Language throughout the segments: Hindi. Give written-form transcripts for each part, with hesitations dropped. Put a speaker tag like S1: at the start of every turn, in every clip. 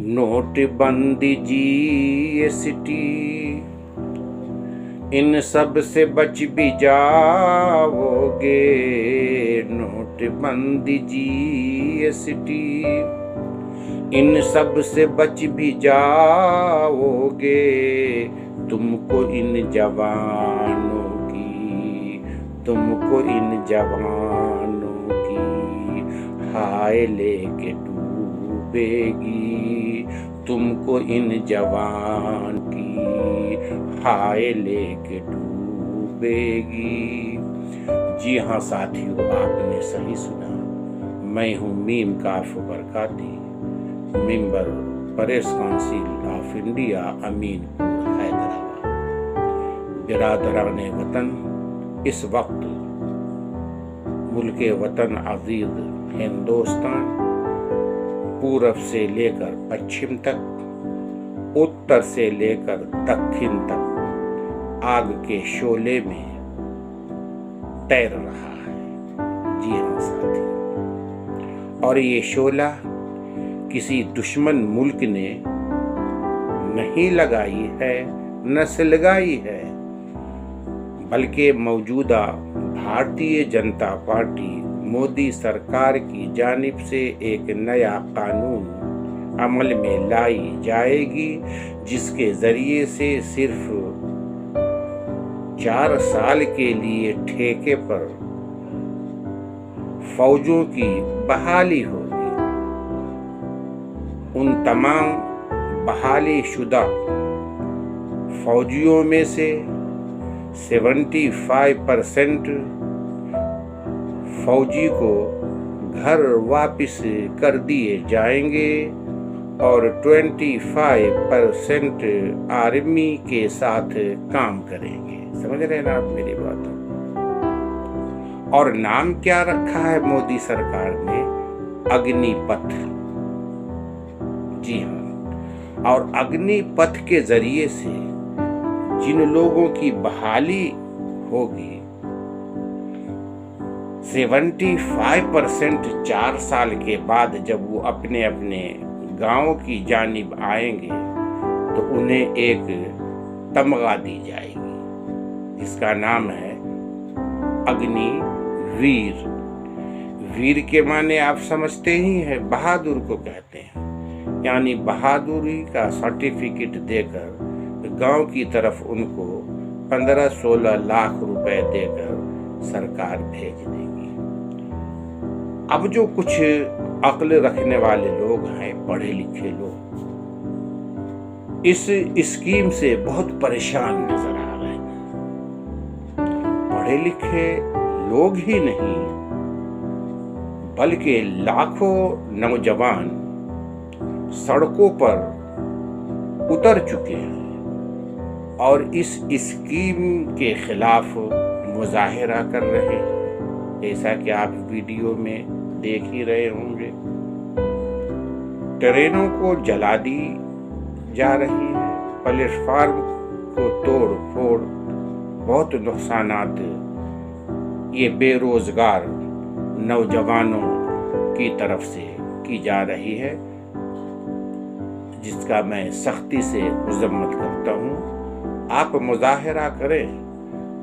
S1: नोटबंदी, जीएसटी, इन सब से बच भी जाओगे। नोटबंदी, जीएसटी, इन सब से बच भी जाओगे। तुमको इन जवानों की, तुमको इन जवानों की हाय लेके डूबेगी। तुमको इन जवान की हाय लेके डूबेगी। जी हाँ साथियों, आपने सही सुना। मैं हूँ Meem Kaaf Barkati, member press council of India, Aminpur, Hyderabad. बिरादराने वतन, इस वक्त मुल्के वतन अजीज हिंदुस्तान पूरब से लेकर पश्चिम तक, उत्तर से लेकर दक्षिण तक आग के शोले में तैर रहा है। जी हाँ साथियों, और ये शोला किसी दुश्मन मुल्क ने नहीं लगाई है, न लगाई है, बल्कि मौजूदा भारतीय जनता पार्टी मोदी सरकार की जानिब से एक नया कानून अमल में लाई जाएगी, जिसके जरिए से सिर्फ 4 साल के लिए ठेके पर फौजों की बहाली होगी। उन तमाम बहाली शुदा फौजियों में से 75% फौजी को घर वापस कर दिए जाएंगे और 25% आर्मी के साथ काम करेंगे। समझ रहे हैं ना आप मेरी बात? और नाम क्या रखा है मोदी सरकार ने? अग्निपथ। जी हाँ, और अग्निपथ के जरिए से जिन लोगों की बहाली होगी, 75% 4 साल के बाद जब वो अपने अपने गांव की जानिब आएंगे तो उन्हें एक तमगा दी जाएगी, जिसका नाम है अग्निवीर। वीर के माने आप समझते ही हैं, बहादुर को कहते हैं। यानी बहादुरी का सर्टिफिकेट देकर गांव की तरफ उनको 15-16 लाख रुपए देकर सरकार भेज देगी। अब जो कुछ अक्ल रखने वाले लोग हैं, पढ़े लिखे लोग, इस स्कीम से बहुत परेशान नजर आ रहे हैं। पढ़े लिखे लोग ही नहीं, बल्कि लाखों नौजवान सड़कों पर उतर चुके हैं और इस स्कीम के खिलाफ मुजाहिरा कर रहे हैं, जैसा कि आप वीडियो में देख ही रहे होंगे। ट्रेनों को जला दी जा रही है, प्लेटफार्म को तोड़ फोड़, बहुत नुकसानात ये बेरोजगार नौजवानों की तरफ से की जा रही है, जिसका मैं सख्ती से मजम्मत करता हूँ। आप मुजाहिरा करें,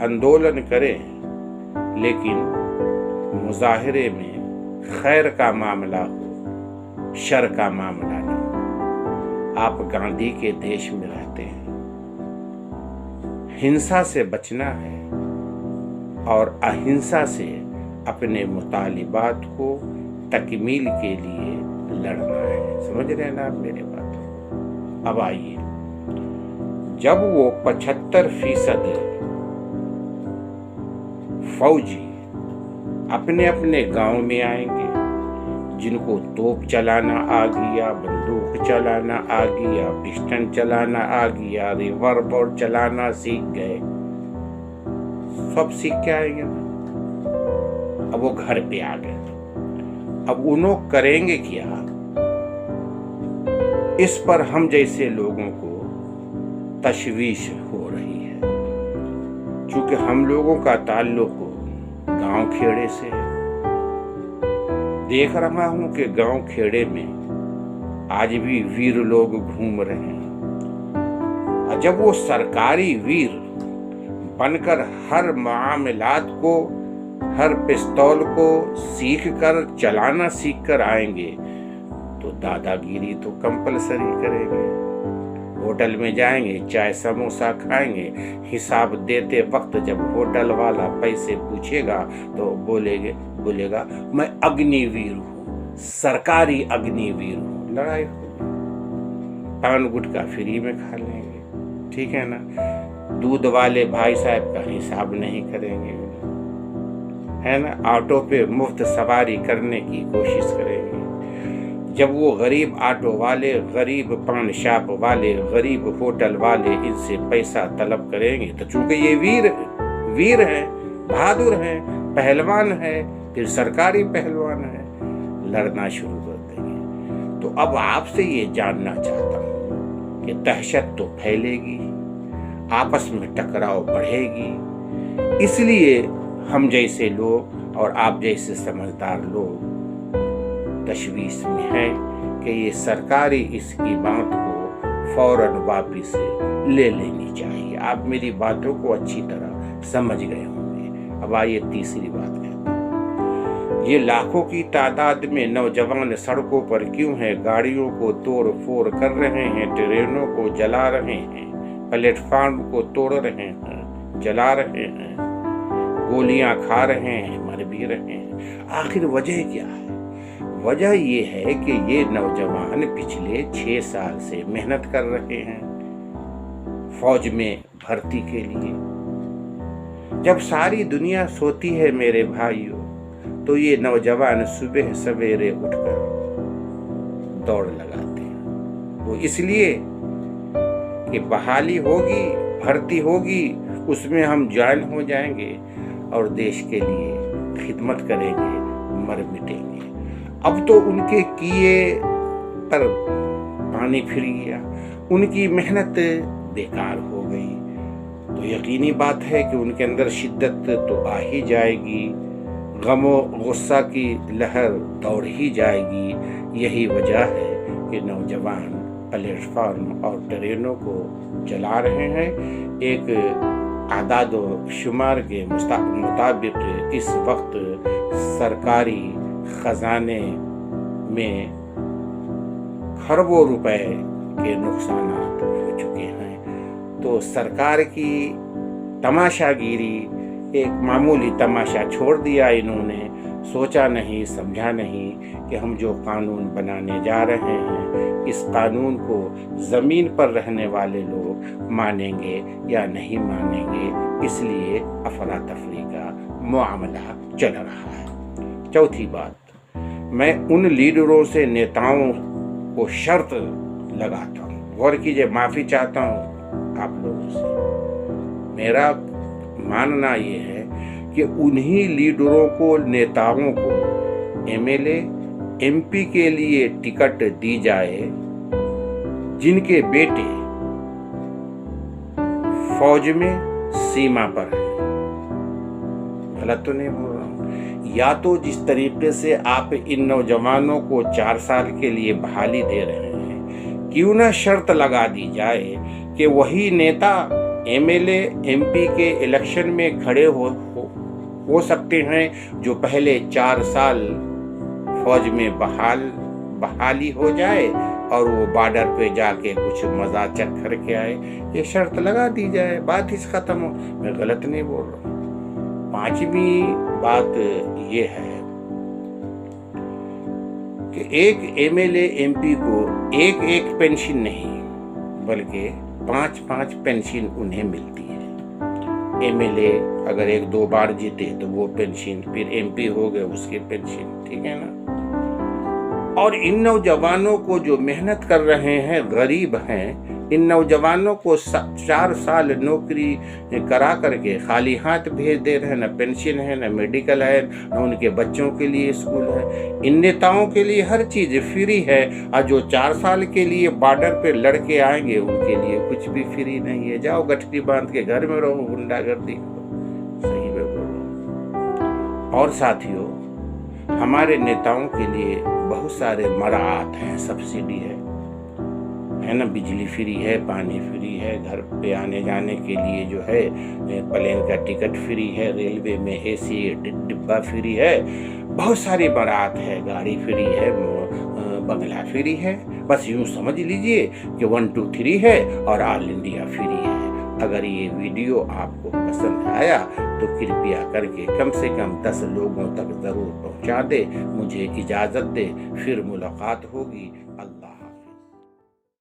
S1: आंदोलन करें, लेकिन मुजाहिरे में खैर का मामला हो, शर का मामला ना हो। आप गांधी के देश में रहते हैं, हिंसा से बचना है और अहिंसा से अपने मुतालिबात को तकमील के लिए लड़ना है। समझ रहे हैं ना आप मेरे बात? अब आइए, जब वो 75% फौजी अपने अपने गांव में आएंगे, जिनको तोप चलाना आ गया, बंदूक चलाना आ गया, पिस्टन चलाना आ गया, रिवॉल्वर चलाना सीख गए, सब सीख के आएंगे ना। अब वो घर पे आ गए, अब उन्होंने करेंगे क्या? इस पर हम जैसे लोगों को तशवीश हो रही है, क्योंकि हम लोगों का ताल्लुक गांव खेड़े से है। देख रहा हूं कि गांव खेड़े में आज भी वीर लोग घूम रहे हैं। और जब वो सरकारी वीर बनकर हर मामलात को, हर पिस्तौल को सीख कर चलाना सीख कर आएंगे तो दादागिरी तो कंपलसरी करेंगे। होटल में जाएंगे, चाय समोसा खाएंगे, हिसाब देते वक्त जब होटल वाला पैसे पूछेगा तो बोलेगा मैं अग्निवीर हूँ, सरकारी अग्निवीर हूँ। लड़ाई होगी। पान गुटखा फ्री में खा लेंगे, ठीक है ना। दूध वाले भाई साहब का हिसाब नहीं करेंगे, है ना। ऑटो पे मुफ्त सवारी करने की कोशिश करेंगे। जब वो गरीब ऑटो वाले, गरीब पान शॉप वाले, गरीब होटल वाले इनसे पैसा तलब करेंगे तो चूंकि ये वीर हैं, बहादुर हैं, पहलवान है, फिर सरकारी पहलवान है, लड़ना शुरू कर देंगे। तो अब आपसे ये जानना चाहता हूँ कि दहशत तो फैलेगी, आपस में टकराव बढ़ेगी। इसलिए हम जैसे लोग और आप जैसे समझदार लोग तशवीश में है कि ये सरकारी इसकी बात को फौरन वापिस ले लेनी चाहिए। आप मेरी बातों को अच्छी तरह समझ गए होंगे। अब आइए तीसरी बात कहते हैं। ये लाखों की तादाद में नौजवान सड़कों पर क्यों हैं? गाड़ियों को तोड़ फोड़ कर रहे हैं, ट्रेनों को जला रहे हैं, प्लेटफार्म को तोड़ रहे हैं, जला रहे हैं, गोलियां खा रहे हैं, मर भी रहे हैं। आखिर वजह क्या है? वजह ये है कि ये नौजवान पिछले 6 साल से मेहनत कर रहे हैं फौज में भर्ती के लिए। जब सारी दुनिया सोती है मेरे भाइयों, तो ये नौजवान सुबह सवेरे उठकर दौड़ लगाते हैं। वो इसलिए कि बहाली होगी, भर्ती होगी, उसमें हम ज्वाइन हो जाएंगे और देश के लिए खिदमत करेंगे, मर मिटेंगे। अब तो उनके किए पर पानी फिर गया, उनकी मेहनत बेकार हो गई। तो यकीनी बात है कि उनके अंदर शिद्दत तो आ ही जाएगी, गमो गुस्सा की लहर दौड़ ही जाएगी। यही वजह है कि नौजवान प्लेटफार्म और ट्रेनों को जला रहे हैं। एक आदादो शुमार के मुताबिक इस वक्त सरकारी खजाने में खरबों रुपए के नुकसान हो चुके हैं। तो सरकार की तमाशागिरी, एक मामूली तमाशा छोड़ दिया इन्होंने। सोचा नहीं, समझा नहीं कि हम जो कानून बनाने जा रहे हैं, इस कानून को ज़मीन पर रहने वाले लोग मानेंगे या नहीं मानेंगे। इसलिए अफरा तफरी का मामला चल रहा है। चौथी बात, मैं उन लीडरों से, नेताओं को शर्त लगाता हूँ, गौर कीजिए, माफ़ी चाहता हूँ आप लोगों से। मेरा मानना ये है कि उन्हीं लीडरों को, नेताओं को एमएलए एमपी के लिए टिकट दी जाए जिनके बेटे फौज में सीमा पर है। गलत तो नहीं बोल रहा हूँ। या तो जिस तरीके से आप इन नौजवानों को 4 साल के लिए बहाली दे रहे हैं, क्यों ना शर्त लगा दी जाए कि वही नेता एमएलए एमपी के इलेक्शन में खड़े हो सकते हैं जो पहले 4 साल फौज में बहाली हो जाए और वो बॉर्डर पे जाके कुछ मजा चख करके आए। ये शर्त लगा दी जाए, बात ही खत्म हो। मैं गलत नहीं बोल रहा हूँ। 5वीं बात ये है कि एक एमएलए एमपी को एक पेंशन नहीं बल्कि 5 पेंशन उन्हें मिलती है। एमएलए अगर 1-2 बार जीते तो वो पेंशन, फिर एमपी हो गए उसकी पेंशन, ठीक है ना। और इन नौजवानों को जो मेहनत कर रहे हैं, गरीब हैं, इन नौजवानों को 4 साल नौकरी करा करके खाली हाथ भेज दे रहे हैं। न पेंशन है, न मेडिकल है, न उनके बच्चों के लिए स्कूल है। इन नेताओं के लिए हर चीज़ फ्री है और जो 4 साल के लिए बॉर्डर पे लड़के आएंगे उनके लिए कुछ भी फ्री नहीं है। जाओ गठरी बांध के घर में रहो, गुंडागर्दी करो। सही में बोलो। और साथियों, हमारे नेताओं के लिए बहुत सारे मराहत हैं, सब्सिडी है ना, बिजली फ्री है, पानी फ्री है, घर पे आने जाने के लिए जो है प्लेन का टिकट फ्री है, रेलवे में एसी डिब्बा फ्री है, बहुत सारी बारात है, गाड़ी फ्री है, बंगला फ्री है। बस यूँ समझ लीजिए कि 1 2 3 है और ऑल इंडिया फ्री है। अगर ये वीडियो आपको पसंद आया तो कृपया करके कम से कम 10 लोगों तक ज़रूर पहुंचा दे। मुझे इजाज़त दे, फिर मुलाकात होगी।